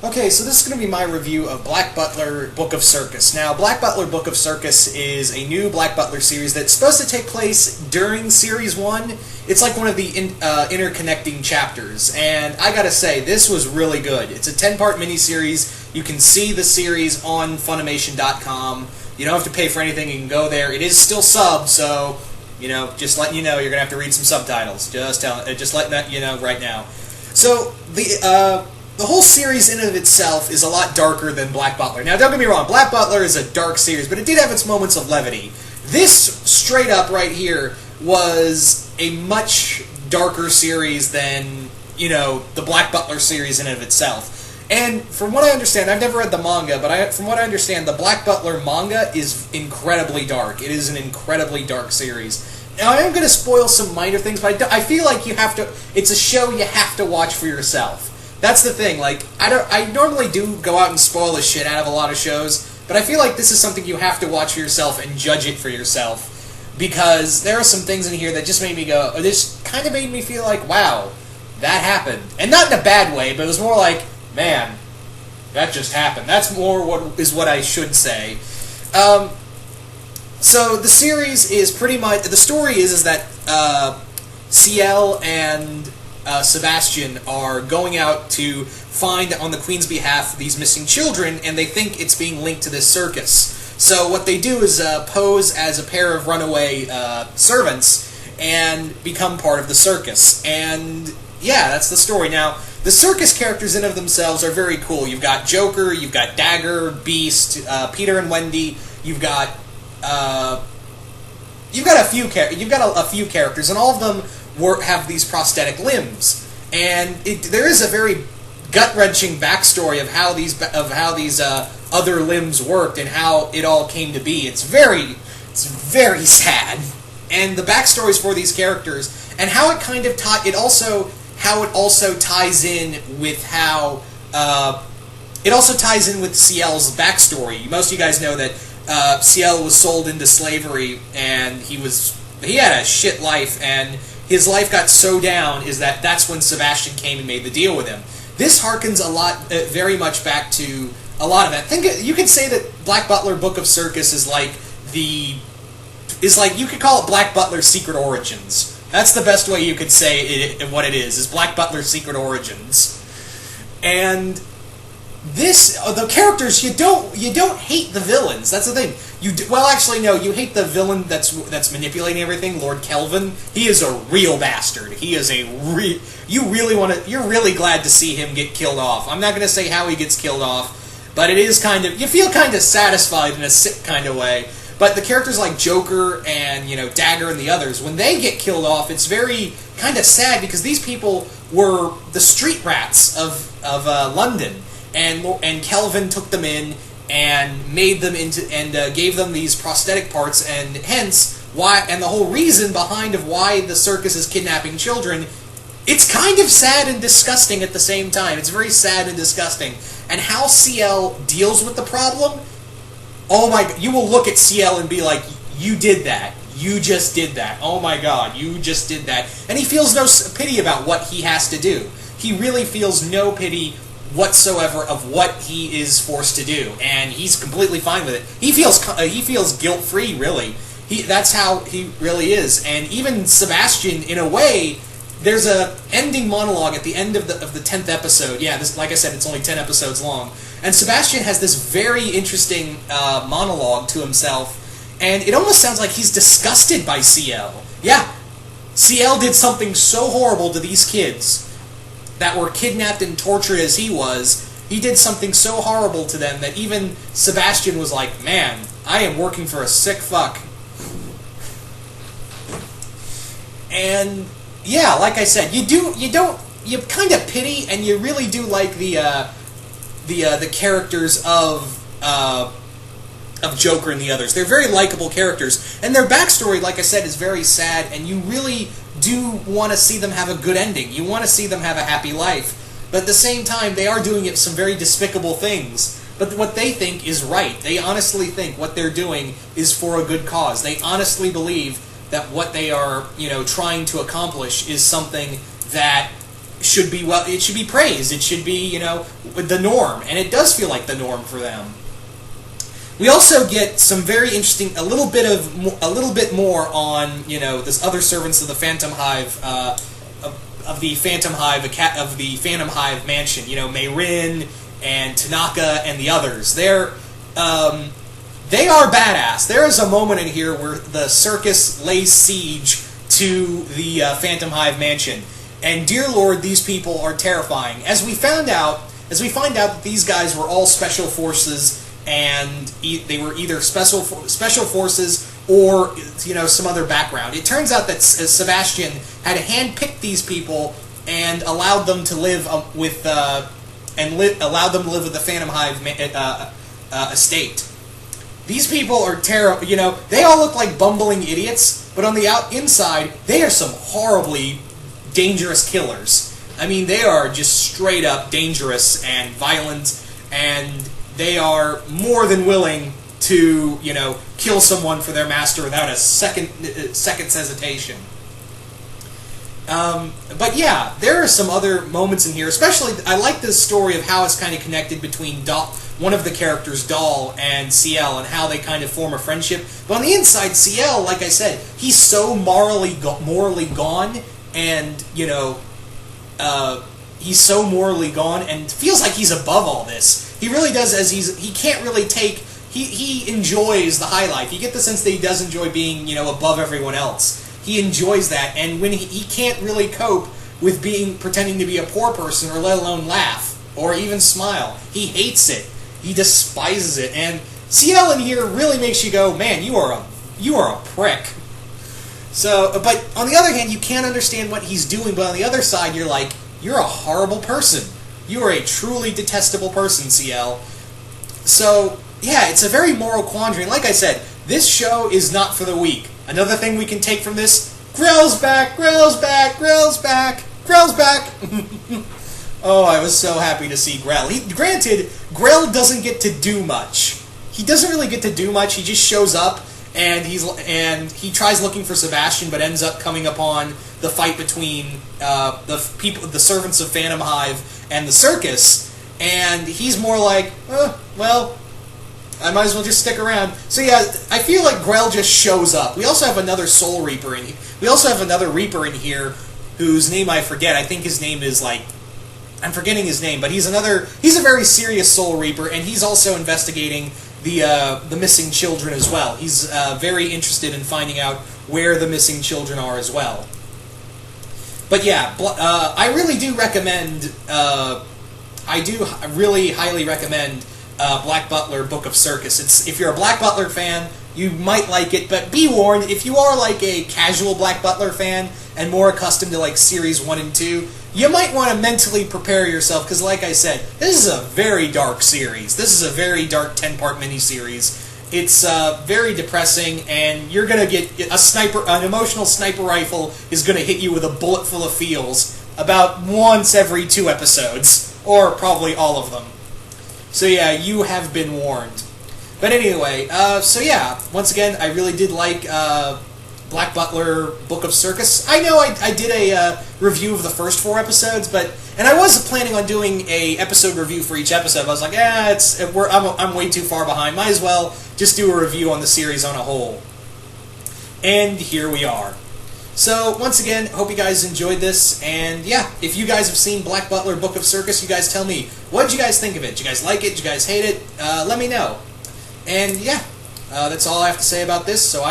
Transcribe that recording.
Okay, so this is going to be my review of Black Butler Book of Circus. Now, Black Butler Book of Circus is a new Black Butler series that's supposed to take place during Series 1. It's like one of the interconnecting chapters, and I gotta say, this was really good. It's a 10-part miniseries. You can see the series on Funimation.com. You don't have to pay for anything. You can go there. It is still subbed, so, just letting you know, you're going to have to read some subtitles. Just letting you know right now. So, the whole series in and of itself is a lot darker than Black Butler. Now, don't get me wrong, Black Butler is a dark series, but it did have its moments of levity. This, straight up right here, was a much darker series than, the Black Butler series in and of itself. And from what I understand, I've never read the manga, but from what I understand, the Black Butler manga is incredibly dark. It is an incredibly dark series. Now, I am going to spoil some minor things, but I feel like it's a show you have to watch for yourself. That's the thing, I normally do go out and spoil the shit out of a lot of shows, but I feel like this is something you have to watch for yourself and judge it for yourself, because there are some things in here that just made me go, this kind of made me feel like, wow, that happened. And not in a bad way, but it was more like, man, that just happened. That's more what I should say. So the series is pretty much, the story is that Ciel and Sebastian are going out to find, on the Queen's behalf, these missing children, and they think it's being linked to this circus. So what they do is pose as a pair of runaway servants and become part of the circus. And yeah, that's the story. Now, the circus characters in of themselves are very cool. You've got Joker, you've got Dagger, Beast, Peter and Wendy. You've got a few characters, and all of them have these prosthetic limbs, and there is a very gut-wrenching backstory of how these other limbs worked and how it all came to be. It's very sad, and the backstories for these characters and how it kind of it also ties in with how it also ties in with Ciel's backstory. Most of you guys know that Ciel was sold into slavery, and he had a shit life, and his life got so down that's when Sebastian came and made the deal with him. This harkens very much back to a lot of that. You could say that Black Butler Book of Circus is like you could call it Black Butler's Secret Origins. That's the best way you could say what it is Black Butler's Secret Origins. And the characters, you don't hate the villains. That's the thing. You hate the villain that's manipulating everything, Lord Kelvin. He is a real bastard. He is you're really glad to see him get killed off. I'm not going to say how he gets killed off, but it is you feel kind of satisfied in a sick kind of way. But the characters like Joker and, Dagger and the others, when they get killed off, it's very kind of sad, because these people were the street rats of London. And Kelvin took them in and made them into and gave them these prosthetic parts, and hence why, and the whole reason behind of why the circus is kidnapping children. It's kind of sad and disgusting at the same time. It's very sad and disgusting. And how Ciel deals with the problem, oh my, you will look at Ciel and be like, you did that. You just did that. Oh my god, you just did that. And he feels no pity about what he has to do. He really feels no pity whatsoever of what he is forced to do, and he's completely fine with it. He feels guilt-free, really. That's how he really is. And even Sebastian, in a way, there's a ending monologue at the end of the 10th episode. Yeah, like I said, it's only 10 episodes long. And Sebastian has this very interesting monologue to himself, and it almost sounds like he's disgusted by Ciel. Yeah, Ciel did something so horrible to these kids that were kidnapped and tortured as he was. He did something so horrible to them that even Sebastian was like, man, I am working for a sick fuck. And yeah, like I said, you kind of pity, and you really do like the characters of Joker and the others. They're very likable characters, and their backstory, like I said, is very sad, and you really do want to see them have a good ending. You want to see them have a happy life, but at the same time, they are doing some very despicable things. But what they think is right. They honestly think what they're doing is for a good cause. They honestly believe that what they are, trying to accomplish is something that should be it should be praised. It should be the norm, and it does feel like the norm for them. We also get some very interesting, a little bit more on this other servants of the Phantom Hive, of the Phantom Hive mansion. Meirin and Tanaka and the others. They are badass. There is a moment in here where the Circus lays siege to the Phantom Hive mansion, and dear Lord, these people are terrifying. As we find out that these guys were all special forces. And they were either special forces or some other background. It turns out that Sebastian had handpicked these people and allowed them to live with the Phantom Hive estate. These people are terrible. They all look like bumbling idiots, but on the inside, they are some horribly dangerous killers. I mean, they are just straight up dangerous and violent, and they are more than willing to, kill someone for their master without a second's hesitation. But yeah, there are some other moments in here. Especially, I like this story of how it's kind of connected between one of the characters, Doll, and CL, and how they kind of form a friendship. But on the inside, CL, like I said, he's so morally gone, and he's so morally gone, and feels like he's above all this. He really does, as he can't really take. He enjoys the high life. You get the sense that he does enjoy being, above everyone else. He enjoys that, and when he can't really cope with pretending to be a poor person, or let alone laugh, or even smile. He hates it. He despises it, and CL in here really makes you go, man, you are a prick. So, but on the other hand, you can't understand what he's doing, but on the other side, you're like, you're a horrible person. You are a truly detestable person, CL. So, yeah, it's a very moral quandary. And like I said, this show is not for the weak. Another thing we can take from this, Grell's back, Grell's back, Grell's back, Grell's back. Oh, I was so happy to see Grell. Granted, Grell doesn't get to do much. He doesn't really get to do much. He just shows up, and he tries looking for Sebastian, but ends up coming upon the fight between the servants of Phantom Hive and the Circus, and he's more like, well, I might as well just stick around. So yeah, I feel like Grell just shows up. We also have another Soul Reaper in here. We also have another Reaper in here whose name I forget. I think his name is I'm forgetting his name, but he's a very serious Soul Reaper, and he's also investigating the missing children as well. He's very interested in finding out where the missing children are as well. But yeah, I really do recommend. I do really highly recommend Black Butler Book of Circus. If you're a Black Butler fan, you might like it, but be warned, if you are like a casual Black Butler fan and more accustomed to like series 1 and 2, you might want to mentally prepare yourself, because like I said, this is a very dark series. This is a very dark 10-part miniseries. It's very depressing, and you're going to get an emotional sniper rifle is going to hit you with a bullet full of feels about once every 2 episodes, or probably all of them. So yeah, you have been warned. But anyway, so yeah, once again, I really did like Black Butler Book of Circus. I know I did a review of the first 4 episodes, and I was planning on doing a episode review for each episode. I was like, I'm way too far behind. Might as well just do a review on the series on a whole. And here we are. So once again, hope you guys enjoyed this, and yeah, if you guys have seen Black Butler Book of Circus, you guys tell me, what did you guys think of it? Did you guys like it? Did you guys hate it? Let me know. And yeah, that's all I have to say about this, so